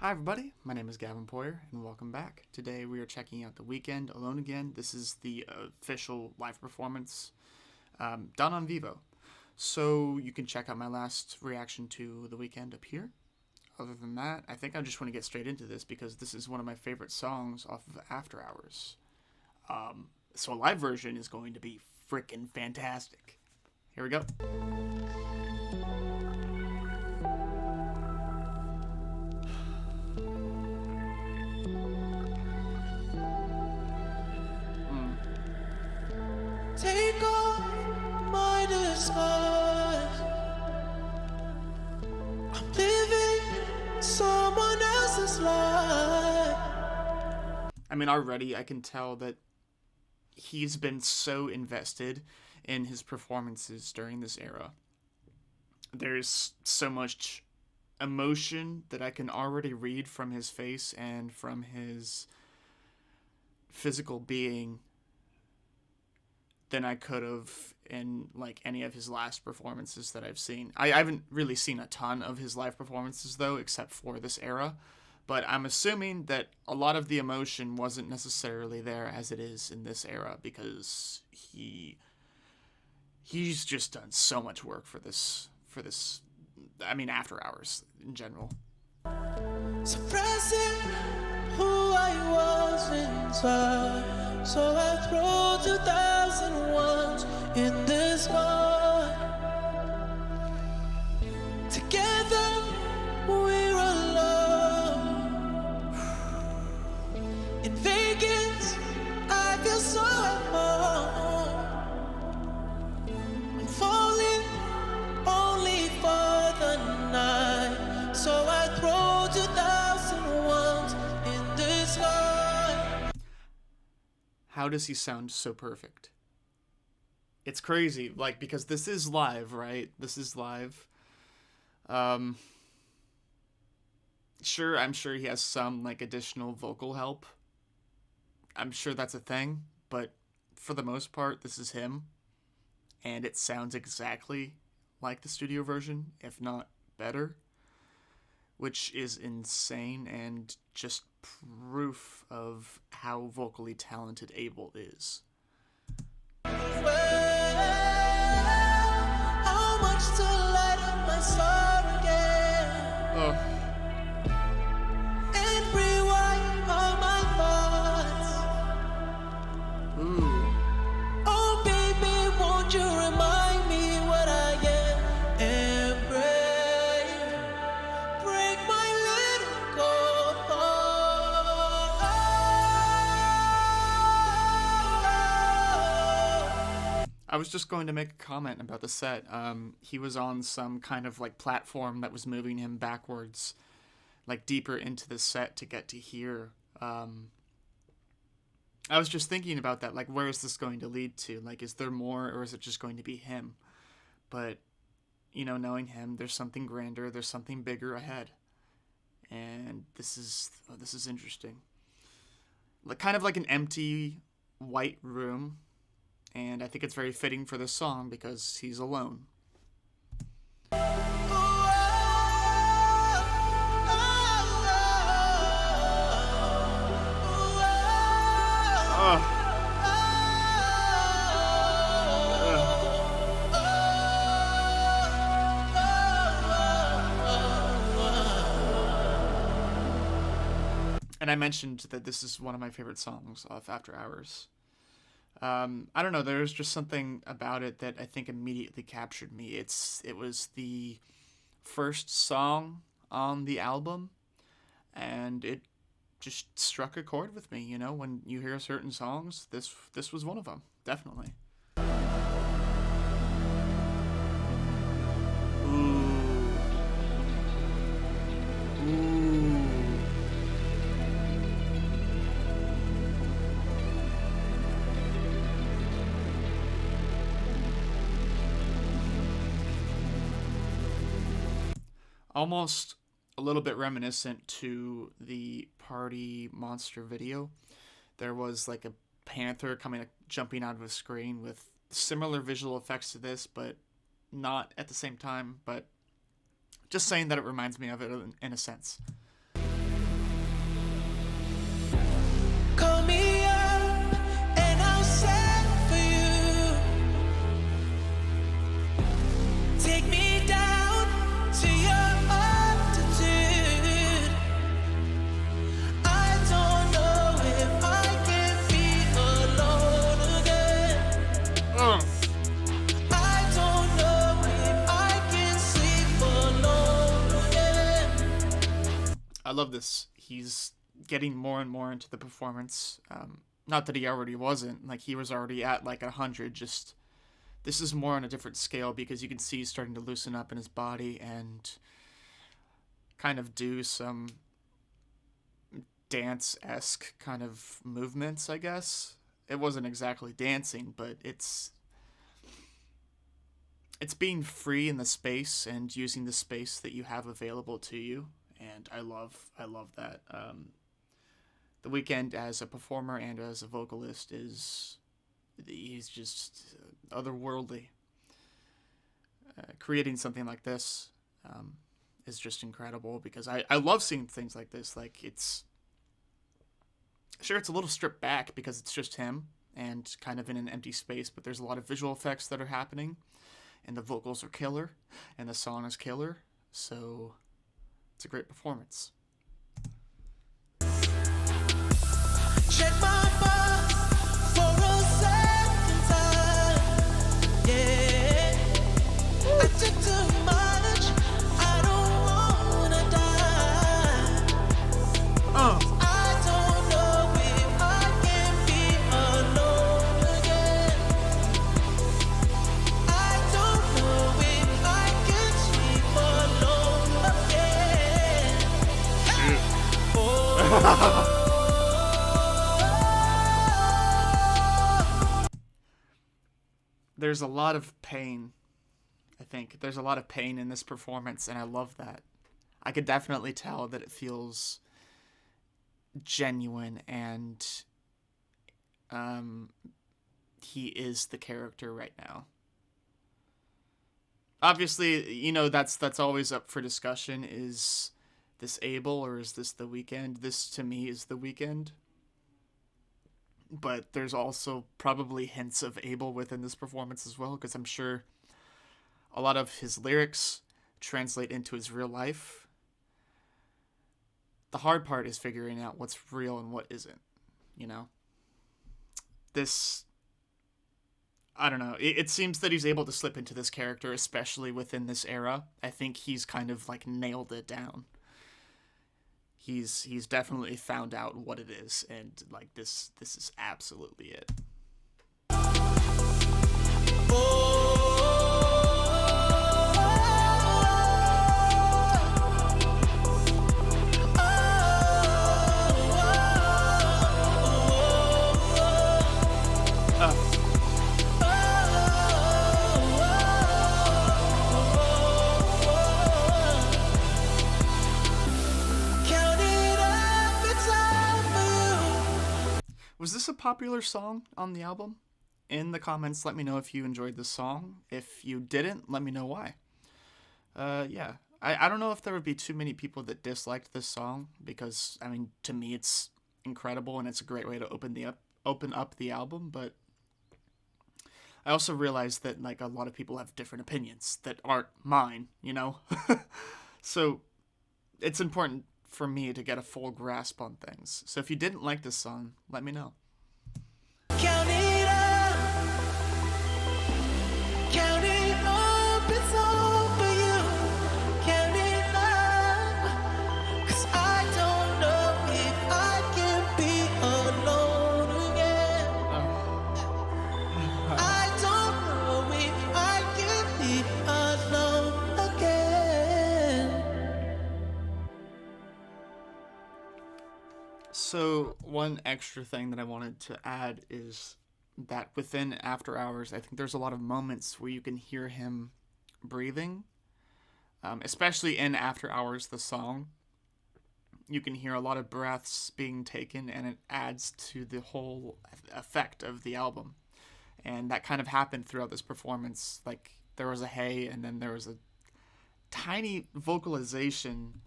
Hi everybody, my name is Gavin Poyer, and welcome back. Today we are checking out The Weeknd, Alone Again. This is the official live performance done on Vevo. So you can check out my last reaction to The Weeknd up here. Other than that, I think I just want to get straight into this because this is one of my favorite songs off of After Hours. So a live version is going to be freaking fantastic. Here we go. Take off my disguise. I'm living someone else's life. I mean, already I can tell that he's been so invested in his performances during this era. There's so much emotion that I can already read from his face and from his physical being than I could have in like any of his last performances that I've seen. I haven't really seen a ton of his live performances though, except for this era. But I'm assuming that a lot of the emotion wasn't necessarily there as it is in this era because he's just done so much work for this I mean After Hours in general. Suppressing who I was inside. So I throw 2001 in this heart. Together we're alone. In Vegas, I feel so at home. I'm falling only for the night. So I throw 2001 in this heart. How does he sound so perfect? It's crazy, like, because this is live, right? This is live. Sure, I'm sure he has some, like, additional vocal help. I'm sure that's a thing, but for the most part, this is him. And it sounds exactly like the studio version, if not better. Which is insane and just proof of how vocally talented Abel is. How much to light up my soul again and rewind all my thoughts. Ooh. Oh baby, won't you remind me what I am and break my little cold heart. I was just going to make a comment about the set. He was on some kind of like platform that was moving him backwards, like deeper into the set to get to here. I was just thinking about that, like where is this going to lead to? Like, is there more or is it just going to be him? But, you know, knowing him, there's something grander, there's something bigger ahead. And this is interesting. Like, kind of like an empty white room. And I think it's very fitting for this song because he's alone. And I mentioned that this is one of my favorite songs off After Hours. I don't know, there's just something about it that I think immediately captured me. It was the first song on the album, and it just struck a chord with me, you know, when you hear certain songs, this was one of them, definitely. Ooh. Almost a little bit reminiscent to the Party Monster video. There was like a panther jumping out of a screen with similar visual effects to this, but not at the same time. But just saying that it reminds me of it in a sense. I love this. He's getting more and more into the performance. Not that he already wasn't. Like, he was already at like 100. Just this is more on a different scale because you can see he's starting to loosen up in his body and kind of do some dance-esque kind of movements, I guess. It wasn't exactly dancing, but it's being free in the space and using the space that you have available to you, and I love that. The Weeknd as a performer and as a vocalist he's just otherworldly. Creating something like this is just incredible because I love seeing things like this. Like, it's sure it's a little stripped back because it's just him and kind of in an empty space, but there's a lot of visual effects that are happening, and the vocals are killer, and the song is killer, so it's a great performance. Check my box for a second time. Yeah, I took too much. I don't wanna die. I don't know if I can be alone again. I don't know if I can sleep alone again. Oh. There's a lot of pain. I think there's a lot of pain in this performance, and I love that. I could definitely tell that it feels genuine, and he is the character right now. Obviously, you know, that's always up for discussion. Is this Abel or is this The Weeknd? This, to me, is The Weeknd. But there's also probably hints of Abel within this performance as well, because I'm sure a lot of his lyrics translate into his real life. The hard part is figuring out what's real and what isn't, you know? This, I don't know. It seems that he's able to slip into this character, especially within this era. I think he's kind of like nailed it down. He's definitely found out what it is, and like this is absolutely it. Was this a popular song on the album? In the comments, let me know if you enjoyed this song. If you didn't, let me know why. Yeah. I don't know if there would be too many people that disliked this song, because, I mean, to me it's incredible and it's a great way to open up the album, but I also realized that, like, a lot of people have different opinions that aren't mine, you know? So it's important for me to get a full grasp on things. So if you didn't like this song, let me know. Count it up. Count it up. It's all for you. Count it up. 'Cause I don't know if I can be alone again. I don't know if I can be alone again. So one extra thing that I wanted to add is that within After Hours, I think there's a lot of moments where you can hear him breathing, especially in After Hours, the song. You can hear a lot of breaths being taken, and it adds to the whole effect of the album. And that kind of happened throughout this performance. Like, there was a hey, and then there was a tiny vocalization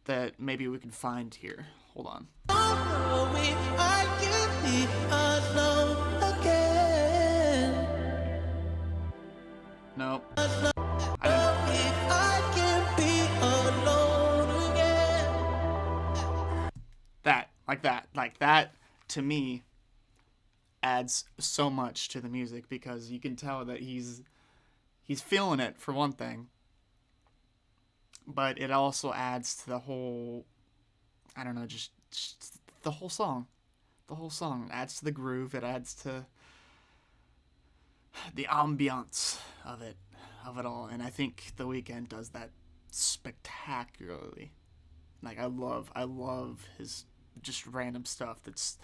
that maybe we can find here. Hold on. Don't know if I can be alone again. No. If I can be alone again. That, to me, adds so much to the music, because you can tell that he's feeling it, for one thing. but it also adds to the whole, I don't know, just the whole song. The whole song adds to the groove. It adds to the ambiance of it all. And I think The Weeknd does that spectacularly. Like I love his just random stuff that's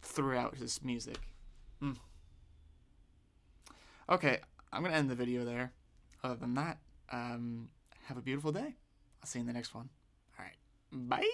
throughout his music. Mm. Okay, I'm gonna end the video there. Other than that, have a beautiful day. I'll see you in the next one. All right, bye.